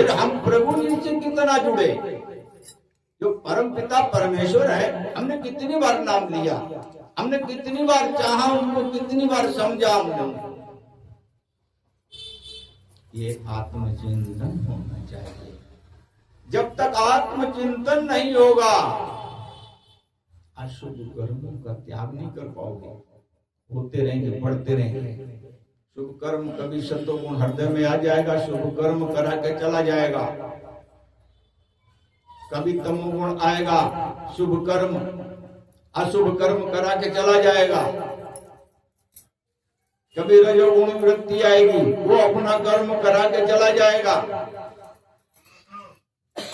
फिर हम प्रभु जी से कितना जुड़े। जो परम पिता परमेश्वर है, हमने कितनी बार नाम लिया, हमने कितनी बार चाहा उनको, कितनी बार समझा हमने। ये आत्मचिंतन होना चाहिए। जब तक आत्मचिंतन नहीं होगा, अशुभ कर्मों का त्याग नहीं कर पाओगे। होते रहेंगे, बढ़ते रहेंगे। शुभ कर्म कभी सत्वगुण हृदय में आ जाएगा, शुभ कर्म करा के चला जाएगा। कभी तमोगुण आएगा, शुभ कर्म अशुभ कर्म करा के चला जाएगा। कभी रजोगुण वृत्ति आएगी, वो अपना कर्म करा के चला जाएगा।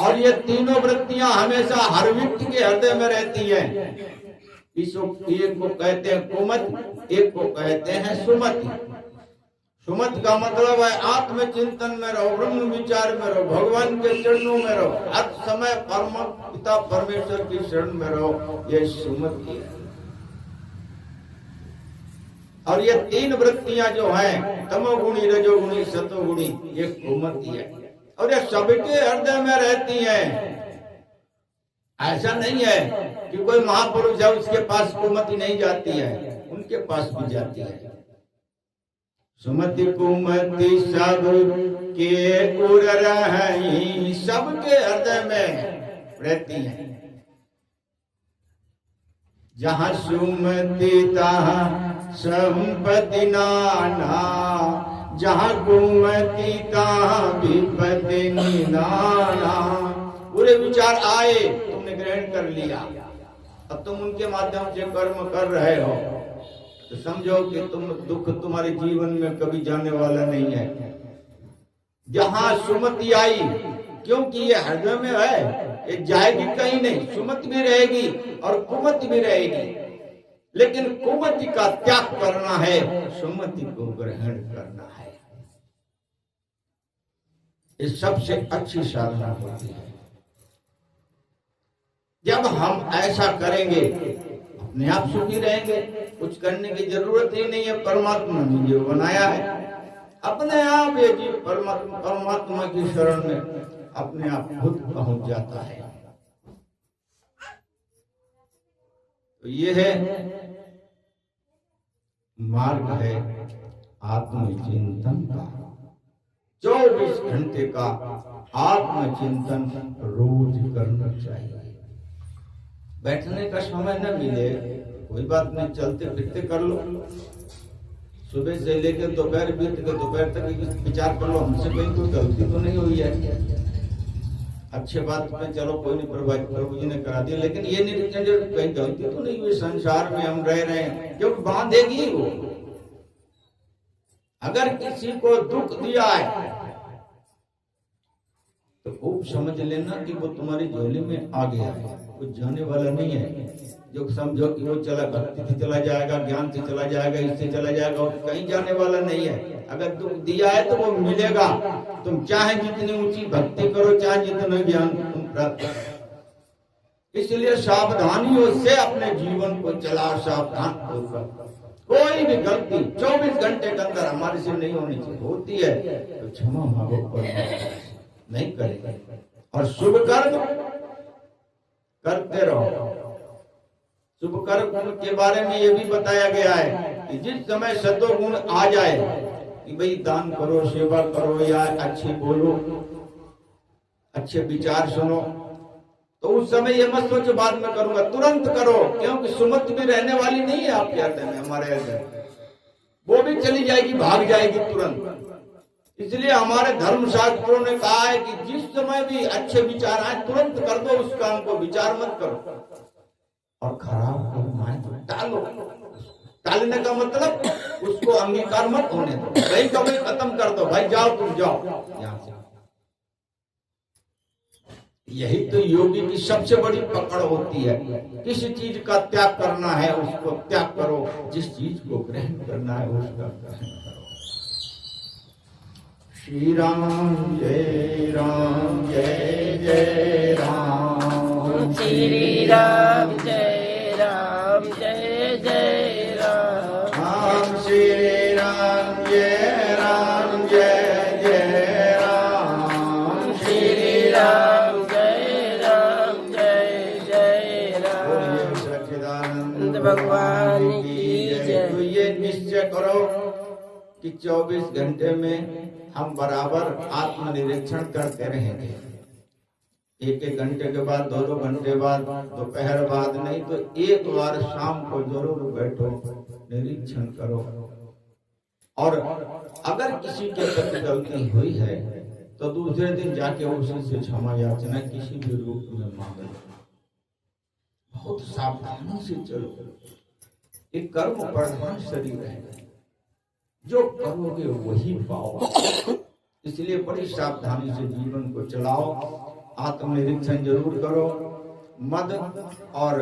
और ये तीनों वृत्तियां हमेशा हर व्यक्ति के हृदय में रहती हैं। एक को कहते हैं कुमत, एक को कहते हैं सुमति। सुमत का मतलब है आत्मचिंतन में रहो, ब्रह्म विचार में रहो, भगवान के चरणों में रहो, हर समय परम पिता परमेश्वर की शरण में रहो। ये सुमति है। और ये तीन वृत्तियां जो हैं, तमोगुणी, रजोगुणी, सतोगुणी, ये कुमति है। और ये सबके हृदय में रहती हैं। ऐसा नहीं है कि कोई महापुरुष है उसके पास कुमति नहीं जाती है, उनके पास भी जाती है। सुमति कुमति सब के उर रही, सबके हृदय में रहती है। जहाँ सुमति तहाँ संपत्ति नाना, जहाँ कुमति तहाँ विपत्ति निदाना। पूरे विचार आए, तुमने ग्रहण कर लिया, अब तुम उनके माध्यम से कर्म कर रहे हो, तो समझो कि तुम दुख तुम्हारे जीवन में कभी जाने वाला नहीं है। जहाँ सुमति आई, क्योंकि ये हृदय में है, ये जाएगी कहीं नहीं, सुमति भी रहेगी और कुमति भी रहेगी। लेकिन कुमति का त्याग करना है, सुमति को ग्रहण करना है। ये सबसे अच्छी साधना होती है। जब हम ऐसा करेंगे, अपने आप सुखी रहेंगे, कुछ करने की जरूरत ही नहीं है। परमात्मा ने जो बनाया है, अपने आप ये जीव परमात्मा की शरण में अपने आप खुद पहुंच जाता है। तो ये है मार्ग है आत्मचिंतन का। 24 घंटे का आत्मचिंतन रोज करना चाहिए। बैठने का समय न मिले, कोई बात नहीं, चलते फिरते कर लो। सुबह से लेकर दोपहर बीत के दोपहर तक विचार कर लो, हमसे कहीं कोई गलती तो नहीं हुई है। अच्छे बात में चलो कोई नहीं, प्रभु जी ने करा दिया, लेकिन ये नहीं कहीं गलती तो नहीं हुई। संसार में हम रह रहे हैं, क्योंकि बांधेगी वो। अगर किसी को दुख दिया है तो खूब समझ लेना कि वो तुम्हारी झोली में आ गया है, कुछ जाने वाला नहीं है। जो समझो कि वो चला भक्ति से चला जाएगा, ज्ञान से चला जाएगा, इससे चला जाएगा, वो कहीं जाने वाला नहीं है। अगर दुख दिया है तो वो मिलेगा। तुम चाहे जितनी ऊंची भक्ति करो, चाहे जितना ज्ञान तुम प्राप्त करो। इसलिए सावधानियों से अपने जीवन को चला, सावधान होकर। कोई भी गलती 24 घंटे के अंदर हमारे से नहीं होनी चाहिए, होती है तो क्षमा मांगो, नहीं करेगा। और शुभ कर्म करते रहो। शुभ कर्म के बारे में ये भी बताया गया है कि जिस समय सत्वगुण आ जाए कि भाई दान करो, सेवा करो, या अच्छे बोलो, अच्छे विचार सुनो, तो उस समय ये मत सोचो बाद में करूंगा, तुरंत करो। क्योंकि सुमति भी रहने वाली नहीं है आपके हृदय में, हमारे हृदय, वो भी चली जाएगी, भाग जाएगी तुरंत। इसलिए हमारे धर्म शास्त्रों ने कहा है कि जिस समय भी अच्छे विचार आए तुरंत कर दो उस काम को, विचार मत करो। और खराब कर्म आए तो टालो। टालने का मतलब उसको अंगीकार मत होने दो, भाई कभी खत्म कर दो, भाई जाओ तुम जाओ यहाँ से। यही तो योगी की सबसे बड़ी पकड़ होती है। किसी चीज का त्याग करना है उसको त्याग करो, जिस चीज को ग्रहण करना है उसका ग्रहण करो। श्री राम जय राम, जय जय राम, श्री राम जय राम, जय जय राम, राम श्री राम जय राम, जय जय राम, भगवान की जय। तो ये निश्चय करो कि 24 घंटे में हम बराबर आत्मनिरीक्षण करते रहेंगे। एक एक घंटे के बाद, दो दो घंटे बाद, दोपहर बाद, नहीं तो एक बार शाम को जरूर बैठो, निरीक्षण करो। और अगर किसी के प्रति गलती हुई है तो दूसरे दिन जाके उसी से क्षमा याचना किसी भी रूप में मांगो। बहुत सावधानी से चलो। एक कर्म प्रधान शरीर है, जो करोगे वही पाओगे। इसलिए बड़ी सावधानी से जीवन को चलाओ। आत्मनिरीक्षण जरूर करो। मद और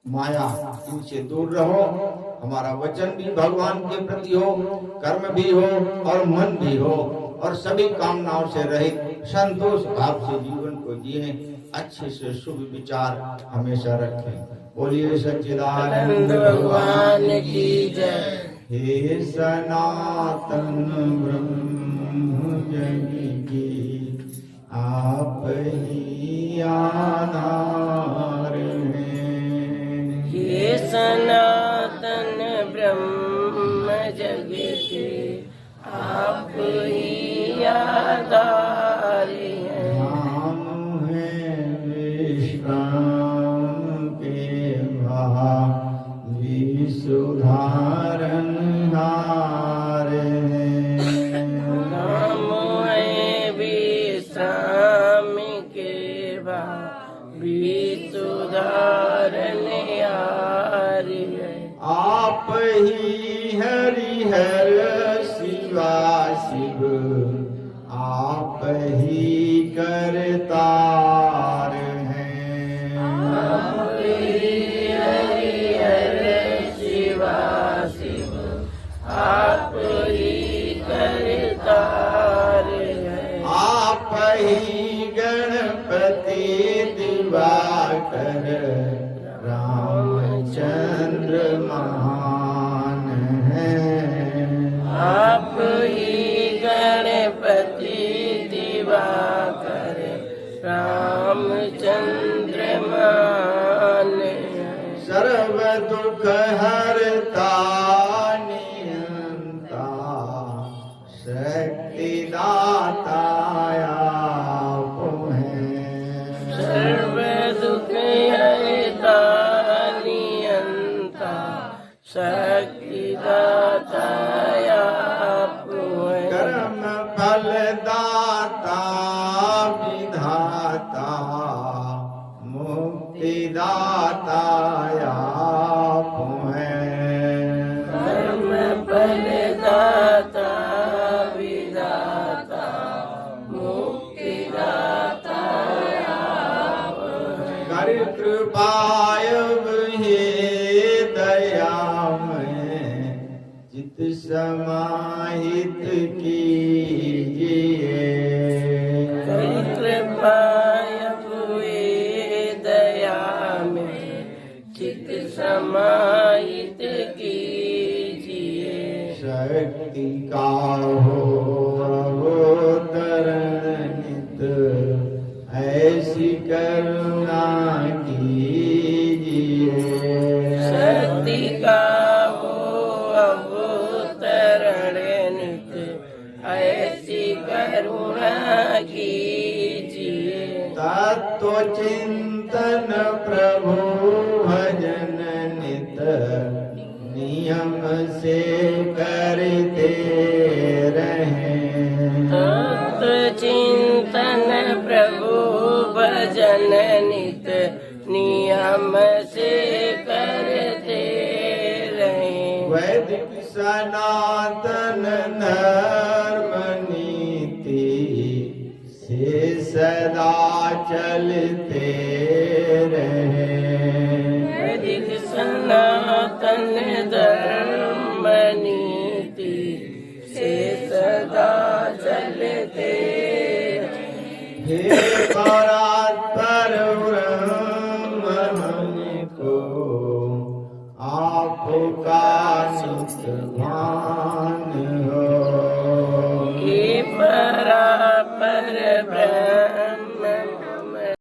माया इनसे दूर रहो। हमारा वचन भी भगवान के प्रति हो, कर्म भी हो और मन भी हो, और सभी कामनाओं से रहित संतोष भाव से जीवन को जिए। अच्छे से शुभ विचार हमेशा रखें। बोलिए सच्चिदानंद भगवान की जय। हे सनातन ब्रह्म जग की आप ही आधार हैं। हे सनातन ब्रह्म जग के आप ही आधार हैं। हम हैं विश्राम के भावी सुधारन हार हैं। हम हैं विश्राम के भावी सुधारन हार हैं। आप ही हरिहर शिवा शिव, आप ही करतार हैं। आप ही हरिहर शिवा शिव, आप ही करतार हैं। आप ही गणपति दिवाकर, रामचंद्र महान हैं। आप ही गणपति दिवाकर, रामचंद्र मान हैं। सर्व दुख हरता नियंता, शक्ति दाता आप हैं। सर्व दुख हरता नियंता, शक्ति दाता आप हैं। कर्म फल दाता विधाता, मुक्ति दाता आप हैं। कर्म फल दाता विधाता, मुक्ति दाता आप हैं। कर कृपाय हे दयामय, चित समाहित कीजिए। कर कृपा हुए दया में, चित समाहित कीजिए। शक्ति का हो अवतरण नित, ऐसी करुणा कीजिए। शक्ति का वो अवतरण नित, ऐसी करुणा कीजिए। तत्व चिंतन प्रभु भजन नित, नियम से करते रहें। तत्व चिंतन प्रभु भजन नित, नियम से करते रहें। वैदिक सनातन धर्म नीति से सदा चलते रहें। वैदिक सनातन धर्म नीति से सदा चलते रहें। हे परात्पर ब्रह्म हमको आपका नित भान हो। हे परापर ब्रह्म